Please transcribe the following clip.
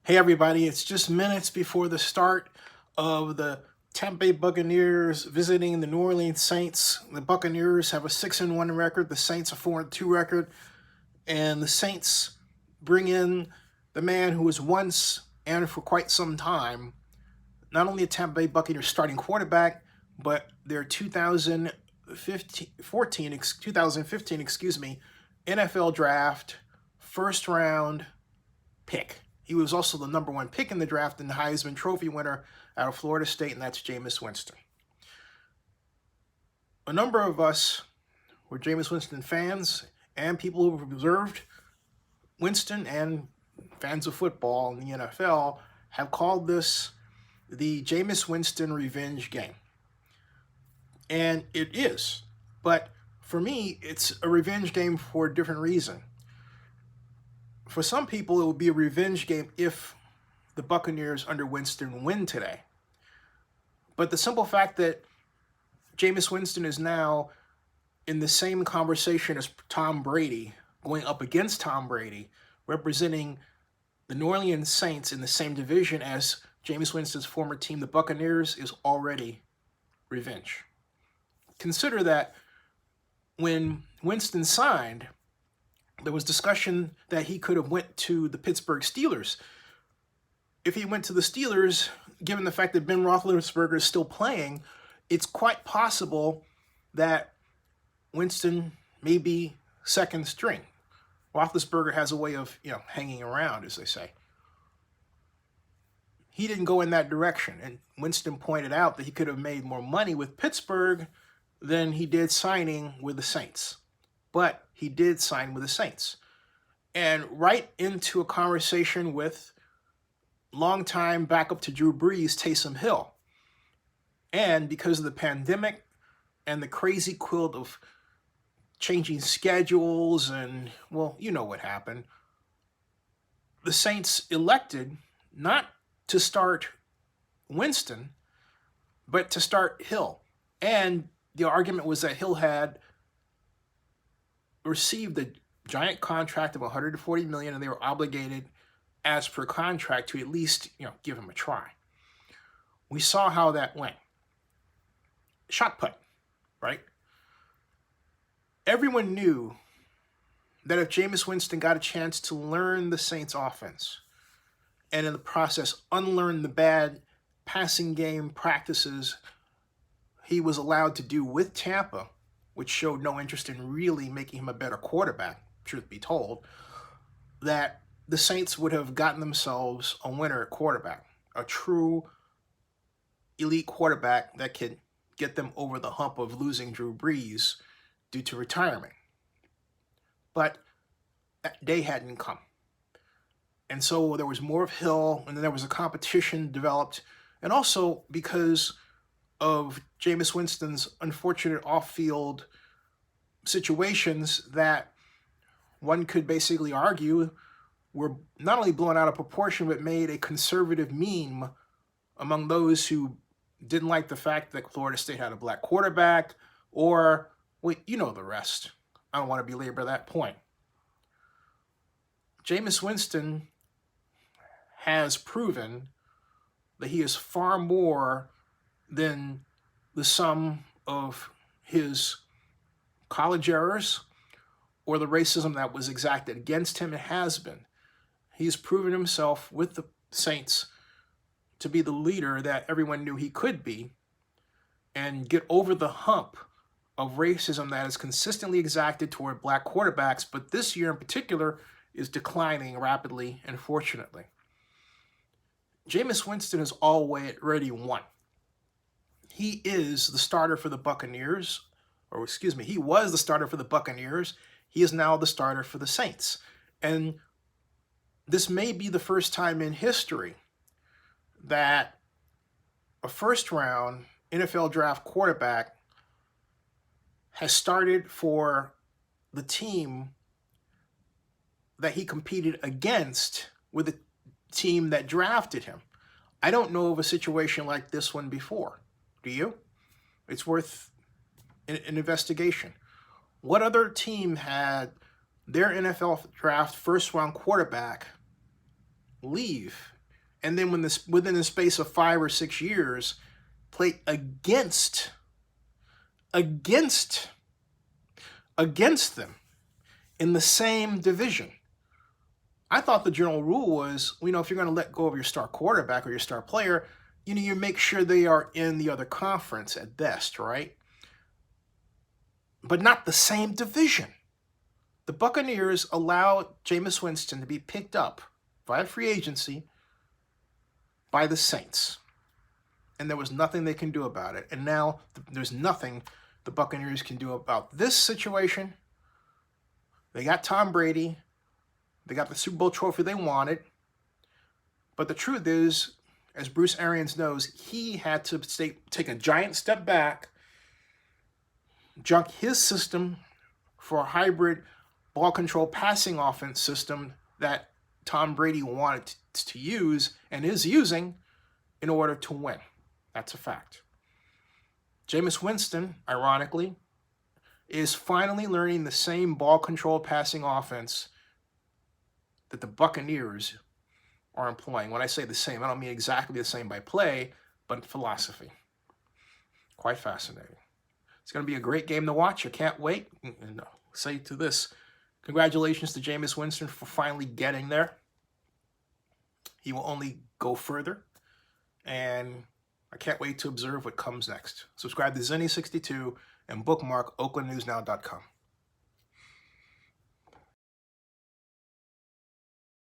Hey everybody, it's just minutes before the start of the Tampa Bay Buccaneers visiting the New Orleans Saints. The Buccaneers have a 6-1 record, the Saints a 4-2 record, and the Saints bring in the man who was once and for quite some time not only a Tampa Bay Buccaneers starting quarterback, but their 2015, NFL draft first round pick. He was also the number one pick in the draft and the Heisman Trophy winner out of Florida State, and that's Jameis Winston. A number of us were Jameis Winston fans and people who observed Winston and fans of football in the NFL have called this the Jameis Winston revenge game. And it is. But for me, it's a revenge game for a different reason. For some people, it would be a revenge game if the Buccaneers under Winston win today. But the simple fact that Jameis Winston is now in the same conversation as Tom Brady, going up against Tom Brady, representing the New Orleans Saints in the same division as Jameis Winston's former team, the Buccaneers, is already revenge. Consider that when Winston signed, there was discussion that he could have went to the Pittsburgh Steelers. If he went to the Steelers, given the fact that Ben Roethlisberger is still playing, it's quite possible that Winston may be second string. Roethlisberger has a way of, hanging around, as they say. He didn't go in that direction, and Winston pointed out that he could have made more money with Pittsburgh than he did signing with the Saints. But he did sign with the Saints. And right into a conversation with longtime backup to Drew Brees, Taysom Hill. And because of the pandemic and the crazy quilt of changing schedules and, well, you know what happened, the Saints elected not to start Winston, but to start Hill. And the argument was that Hill had received a giant contract of $140 million, and they were obligated, as per contract, to at least give him a try. We saw how that went. Shot put, right? Everyone knew that if Jameis Winston got a chance to learn the Saints' offense, and in the process unlearn the bad passing game practices he was allowed to do with Tampa, which showed no interest in really making him a better quarterback, truth be told, that the Saints would have gotten themselves a winner at quarterback, a true elite quarterback that could get them over the hump of losing Drew Brees due to retirement. But that day hadn't come. And so there was more of Hill, and then there was a competition developed, and also because of Jameis Winston's unfortunate off-field situations that one could basically argue were not only blown out of proportion, but made a conservative meme among those who didn't like the fact that Florida State had a black quarterback, or, well, you know the rest. I don't want to belabor that point. Jameis Winston has proven that he is far more than the sum of his college errors or the racism that was exacted against him. It has been. He's proven himself with the Saints to be the leader that everyone knew he could be and get over the hump of racism that is consistently exacted toward black quarterbacks, but this year in particular is declining rapidly, unfortunately. Jameis Winston has already won. He is the starter for the Buccaneers, he was the starter for the Buccaneers. He is now the starter for the Saints. And this may be the first time in history that a first-round NFL draft quarterback has started for the team that he competed against with the team that drafted him. I don't know of a situation like this one before. Do you? It's worth an investigation. What other team had their NFL draft first-round quarterback leave. And then within the space of 5 or 6 years, play against them in the same division. I thought the general rule was, if you're going to let go of your star quarterback or your star player, you make sure they are in the other conference at best, right? But not the same division. The Buccaneers allowed Jameis Winston to be picked up via free agency by the Saints. And there was nothing they can do about it. And now there's nothing the Buccaneers can do about this situation. They got Tom Brady. They got the Super Bowl trophy they wanted. But the truth is, as Bruce Arians knows, he had to take a giant step back, junk his system for a hybrid ball control passing offense system that Tom Brady wanted to use and is using in order to win. That's a fact. Jameis Winston, ironically, is finally learning the same ball control passing offense that the Buccaneers are employing. When I say the same, I don't mean exactly the same by play, but philosophy. Quite fascinating. It's going to be a great game to watch. I can't wait. And say to this, congratulations to Jameis Winston for finally getting there. He will only go further. And I can't wait to observe what comes next. Subscribe to Zenny62 and bookmark oaklandnewsnow.com.